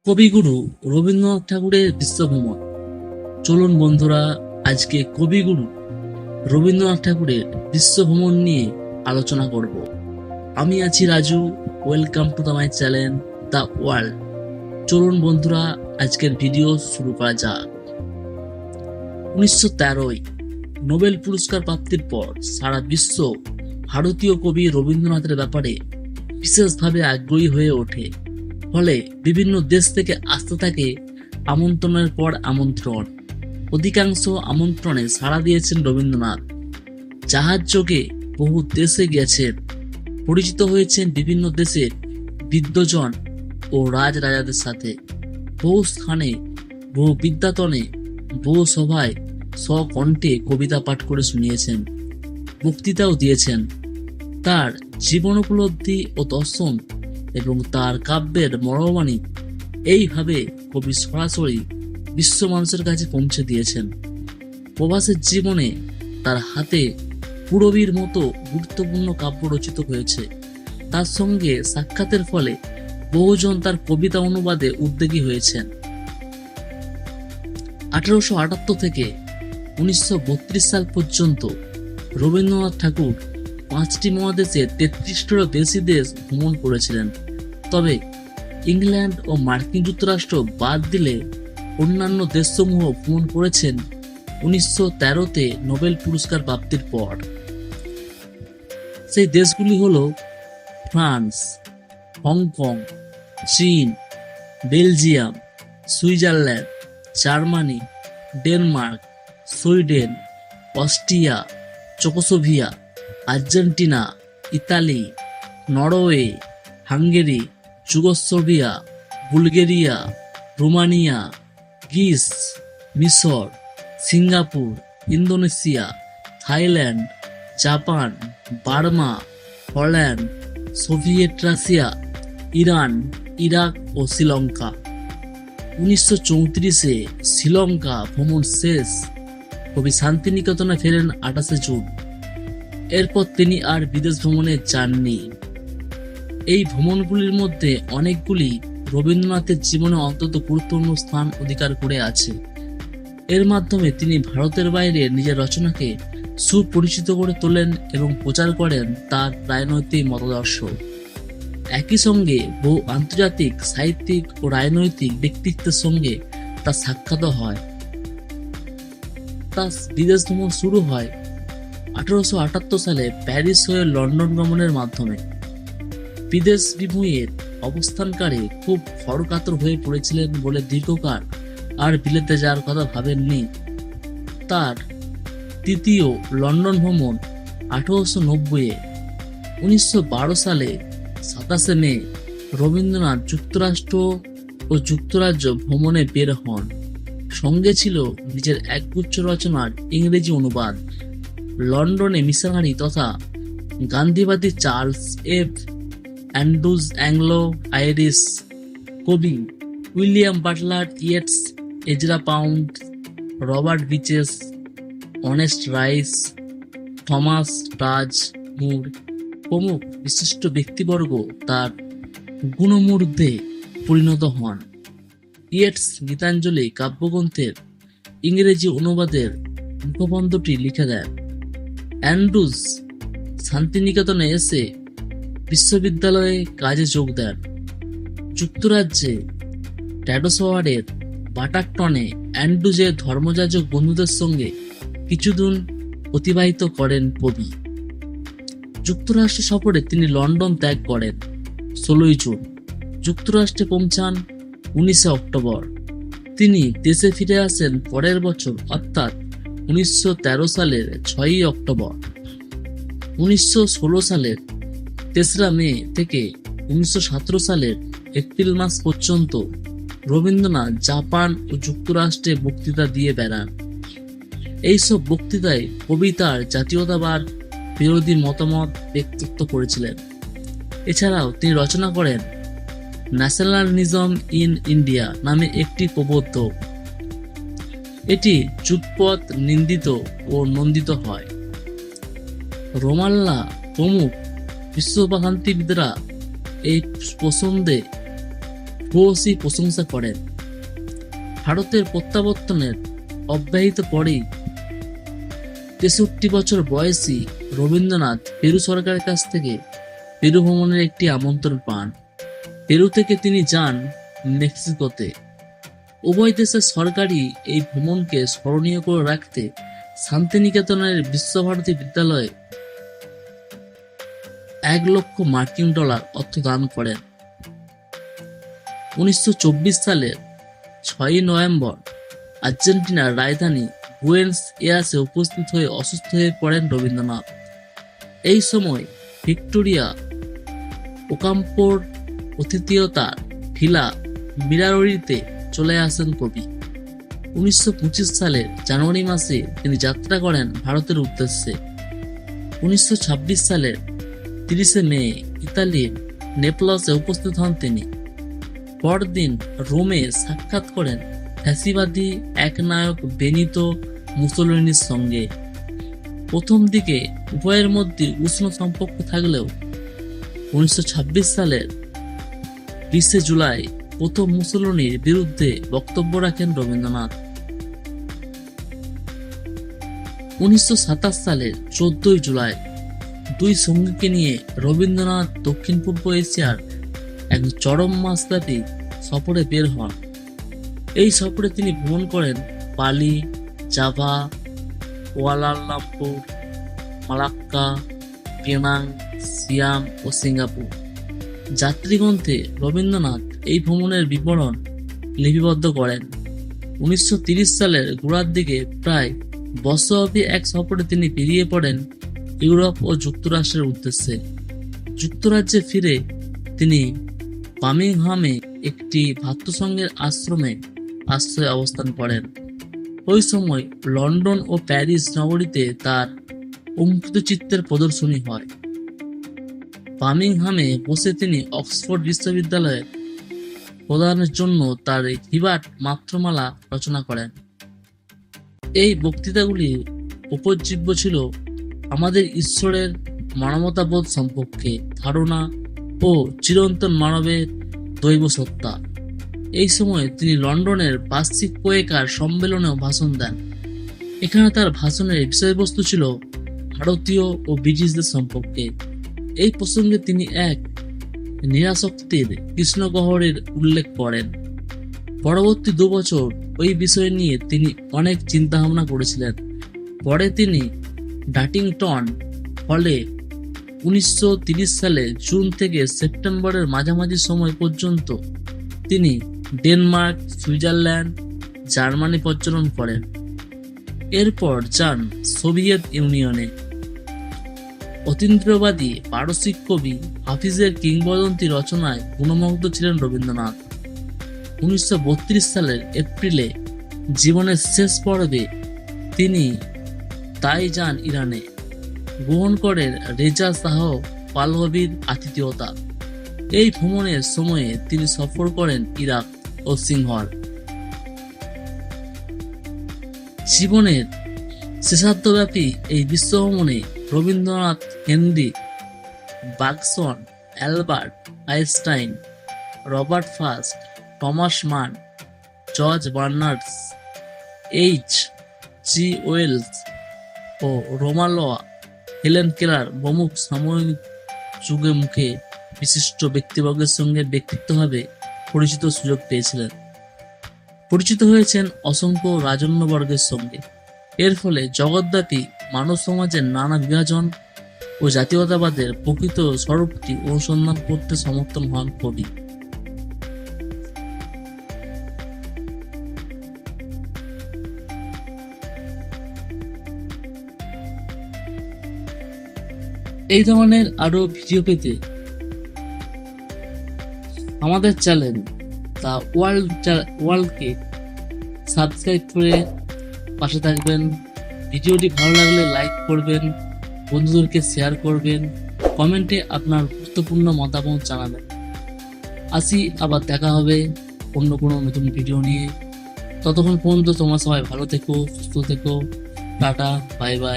কবিগুরু রবীন্দ্রনাথ ঠাকুরের বিশ্বভ্রমণ। চলুন বন্ধুরা, আজকে কবিগুরু রবীন্দ্রনাথ ঠাকুরের বিশ্বভ্রমণ নিয়ে আলোচনা করব। আমি আছি Raju. Welcome to the my channel the world. চলুন বন্ধুরা, আজকের ভিডিও শুরু করা যাক। 1913 নোবেল পুরস্কার প্রাপ্তির পর সারা বিশ্ব ভারতীয় কবি রবীন্দ্রনাথের ব্যাপারে বিশেষভাবে আগ্রহী হয়ে ওঠে। ফলে বিভিন্ন দেশ থেকে আসতে থাকে আমন্ত্রণের পর আমন্ত্রণ। অধিকাংশ আমন্ত্রণে সাড়া দিয়েছেন রবীন্দ্রনাথ। জাহাজ যোগে বহু দেশে গেছেন, পরিচিত হয়েছেন বিভিন্ন দেশের বিদ্বজন ও রাজরাজাদের সাথে। বহু স্থানে, বহু বিদ্যাতনে, বহু সভায় স্বকণ্ঠে কবিতা পাঠ করে শুনিয়েছেন, বক্তৃতাও দিয়েছেন। তার জীবন উপলব্ধি ও দর্শন এবং তার কাব্যের মর্মবাণী এইভাবে কবি সরাসরি বিশ্ব মানুষের কাছে পৌঁছে দিয়েছেন। প্রবাসের জীবনে তার হাতে পূরবীর মতো গুরুত্বপূর্ণ কাব্য রচিত হয়েছে। তার সঙ্গে সাক্ষাতের ফলে বহুজন তার কবিতা অনুবাদে উদ্যোগী হয়েছেন। 1878 থেকে 1932 সাল পর্যন্ত রবীন্দ্রনাথ ঠাকুর 5টি মহাদেশে 33টিরও বেশি দেশ ভ্রমণ করেছিলেন। তবে ইংল্যান্ড ও মার্কিন যুক্তরাষ্ট্র বাদ দিলে অন্যান্য দেশসমূহ ভ্রমণ করেছেন 1913-তে নোবেল পুরস্কার প্রাপ্তির পর। সেই দেশগুলি হল ফ্রান্স, হংকং, চীন, Belgium, Switzerland, Germany, Denmark, Sweden, Austria, Czechoslovakia, Argentina, Italy, Norway, Hungary, Yugoslavia, Bulgaria, Romania, Greece, মিশর, Singapore, Indonesia, Thailand, Japan, Burma, Holland, Soviet Russia, Iran, Iraq ও শ্রীলঙ্কা। 1934-এ শ্রীলঙ্কা ভ্রমণ শেষ। কবি শান্তিনিকেতনে ফেরেন 28 জুন। এরপর তিনি আর বিদেশ ভ্রমণে যাননি। এই ভ্রমণগুলির মধ্যে অনেকগুলি রবীন্দ্রনাথের জীবনে অত্যন্ত গুরুত্বপূর্ণ স্থান অধিকার করে আছে। এর মাধ্যমে তিনি ভারতের বাইরে নিজের রচনাকে সুপরিচিত করে তোলেন এবং প্রচার করেন তার রাজনৈতিক মতাদর্শ। একই সঙ্গে বহু আন্তর্জাতিক সাহিত্যিক ও রাজনৈতিক ব্যক্তিত্বের সঙ্গে তার সাক্ষাৎ হয়। তার বিদেশ ভ্রমণ শুরু হয় 1878 সালে প্যারিস হয়ে লন্ডন গমনের মাধ্যমে। বিদেশ বিভূঁইয়ের অবস্থানকালে খুব খড়কাতর হয়ে পড়েছিলেন বলে দীর্ঘকাল আর বিলেতে যাওয়ার কথা ভাবেননি। তার তৃতীয় লন্ডন ভ্রমণ 1890-এ। 1912 সালে 27 মে রবীন্দ্রনাথ যুক্তরাষ্ট্র ও যুক্তরাজ্য ভ্রমণে বের হন। সঙ্গে ছিল নিজের একগুচ্ছ রচনার ইংরেজি অনুবাদ। লন্ডনে মিশনারি তথা গান্ধীবাদী Charles F Andrews, Anglo Irish কবি William Butler Yeats, Ezra Pound, Robert Bridges, Ernest Rhys, Thomas Sturge Moore প্রমুখ বিশিষ্ট ব্যক্তিবর্গ তার গুণমূর্ধে পরিণত হন। ইয়েটস গীতাঞ্জলি কাব্যগ্রন্থের ইংরেজি অনুবাদের মুখবন্ধটি লিখে দেন। অ্যান্ড্রুজ শান্তিনিকেতনে এসে বিশ্ববিদ্যালয়ে কাজে যোগ দেন। যুক্তরাজ্যে ট্যাডোশোয়ারের বাটারটনে অ্যান্ড্রুজের ধর্মযাজক বন্ধুদের সঙ্গে কিছুদিন অতিবাহিত করেন কবি। যুক্তরাষ্ট্র সফরে তিনি লন্ডন ত্যাগ করেন 16 জুন। যুক্তরাষ্ট্রে পৌঁছান 19 অক্টোবর। তিনি দেশে ফিরে আসেন পরের বছর অর্থাৎ 1913 সালের 6 অক্টোবর। 1916 সালের 3রা মে থেকে 1917 সালের এপ্রিল মাস পর্যন্ত রবীন্দ্রনাথ জাপান ও যুক্তরাষ্ট্রে বক্তৃতা দিয়ে বেড়ান। এইসব বক্তৃতায় কবিতার জাতীয়তাবাদ বিরোধী মতামত ব্যক্ত করেছিলেন। এছাড়াও তিনি রচনা করেন ন্যাশনালিজম ইন ইন্ডিয়া নামে একটি প্রবন্ধ। এটি যুগপৎ নিন্দিত ও নন্দিত হয়। রোমাল্লা প্রমুখ বিশ্বভাষান্তিবিদরা এই প্রসঙ্গে ভূয়সী প্রশংসা করেন। ভারতের প্রত্যাবর্তনের অব্যাহত পরেই 63 বছর বয়সী রবীন্দ্রনাথ পেরু সরকারের কাছ থেকে পেরু ভ্রমণের একটি আমন্ত্রণ পান। পেরু থেকে তিনি যান মেক্সিকোতে। উভয় দেশের সরকারই এই ভ্রমণকে স্মরণীয় করে রাখতে শান্তিনিকেতনের বিশ্বভারতী বিদ্যালয়ে $1,00,000 অর্থ দান করেন। 1924 সালের 6 নভেম্বর আর্জেন্টিনার রাজধানী বুয়েনস এয়ার্সে উপস্থিত হয়ে অসুস্থ হয়ে পড়েন রবীন্দ্রনাথ। এই সময় ভিক্টোরিয়া ওকাম্পোর অতিথিয়তার ভিলা মিরারোরিতে চলে আসেন কবি। 1925 সালের জানুয়ারি মাসে তিনি যাত্রা করেন ভারতের উদ্দেশ্যে। 1926 সালের 30 মে ইতালির নেপলসে উপস্থিত হন তিনি। পরদিন রোমে সাক্ষাৎ করেন ফ্যাসিবাদী একনায়ক বেনিতো মুসোলিনির সঙ্গে। প্রথম দিকে উভয়ের মধ্যে উষ্ণ সম্পর্ক থাকলেও 1926 সালের 20 জুলাই প্রথম মুসোলিনির বিরুদ্ধে বক্তব্য রাখেন রবীন্দ্রনাথ। 1927 সালের 14 জুলাই দুই সঙ্গীকে নিয়ে রবীন্দ্রনাথ দক্ষিণ পূর্ব এশিয়ার এক চরম মাসব্যাপী সফরে বের হন। এই সফরে তিনি ভ্রমণ করেন বালি, জাভা, কুয়ালালামপুর, মালাক্কা, পেনাং, সিয়াম ও সিঙ্গাপুর। যাত্রীগ্রন্থে রবীন্দ্রনাথ এই ভ্রমণের বিবরণ লিপিবদ্ধ করেন। 1930 সালের গোড়ার দিকে প্রায় বর্ষব্যাপী এক সফরে তিনি বেরিয়ে পড়েন ইউরোপ ও যুক্তরাষ্ট্রের উদ্দেশ্যে। যুক্তরাজ্যে ফিরে তিনি বার্মিংহামে একটি ভ্রাতৃসংঘের আশ্রমে আশ্রয়ে অবস্থান করেন। ওই সময় লন্ডন ও প্যারিস নগরীতে তার অঙ্কিত চিত্রের প্রদর্শনী হয়। বার্মিংহামে বসে তিনি অক্সফোর্ড বিশ্ববিদ্যালয়ে প্রদানের জন্য তার হিবার্ট মাত্রমালা রচনা করেন। এই বক্তৃতাগুলি উপজীব্য ছিল আমাদের ঈশ্বরের মানবতাবোধ সম্পর্কে ধারণা ও চিরন্তন মানবের দৈব সত্তা। এই সময় তিনি লন্ডনের বার্ষিক পোয়েকার সম্মেলনেও ভাষণ দেন। এখানে তার ভাষণের বিষয়বস্তু ছিল ভারতীয় ও ব্রিটিশদের সম্পর্কে। এই প্রসঙ্গে তিনি এক নিরাসক্তির কৃষ্ণগহ্বরের উল্লেখ করেন। পরবর্তী 2 বছর ওই বিষয় নিয়ে তিনি অনেক চিন্তা ভাবনা করেছিলেন। পরে তিনি ডাটিংটন হলে 1930 সালে জুন থেকে সেপ্টেম্বরের মাঝামাঝি সময় পর্যন্ত তিনি ডেনমার্ক, সুইজারল্যান্ড, জার্মানি পর্যটন করেন। এরপর যান সোভিয়েত ইউনিয়নে। অতীন্দ্রবাদী পারসিক কবি হাফিজের কিংবদন্তি রচনায় গুণমুগ্ধ ছিলেন রবীন্দ্রনাথ। 1932 সালের এপ্রিলে জীবনের শেষ পর্বে তিনি তাই যান ইরানে, গ্রহণ করেন রেজা শাহ পাহলভির আতিথেয়তা। এই ভ্রমণের সময়ে তিনি সফর করেন ইরাক ও সিংহল। জীবনের শেষার্ধব্যাপী এই বিশ্বভ্রমণে Rabindranath Henri Bergson, Albert Einstein, Robert Frost, Thomas Mann, George Bernard, H.G. Wells ও রোমালোয়া, হেলেন কেলার প্রমুখ সাময়িক যুগে মুখে বিশিষ্ট ব্যক্তিবর্গের সঙ্গে ব্যক্তিগতভাবে পরিচিত সুযোগ পেয়েছিলেন। পরিচিত হয়েছেন অসংখ্য রাজন্যবর্গের সঙ্গে। এর ফলে জগৎব্যাপী মানব সমাজের নানা বিভাজন ও জাতীয়তাবাদের প্রকৃত স্বরূপটি অনুসন্ধান করতে সমর্থন হন কবি। এই ধরনের আরো ভিডিও পেতে আমাদের চ্যানেল দ্য ওয়ার্ল্ডকে সাবস্ক্রাইব করে পাশে থাকবেন। ভিডিওটি ভালো লাগলে লাইক করবেন, বন্ধুদেরকে শেয়ার করবেন, কমেন্টে আপনার গুরুত্বপূর্ণ মতামত জানাবেন। আসি, আবার দেখা হবে অন্য কোনো নতুন ভিডিও নিয়ে। ততক্ষণ পর্যন্ত তোমরা সবাই ভালো থেকো, সুস্থ থেকো। Tata, bye bye.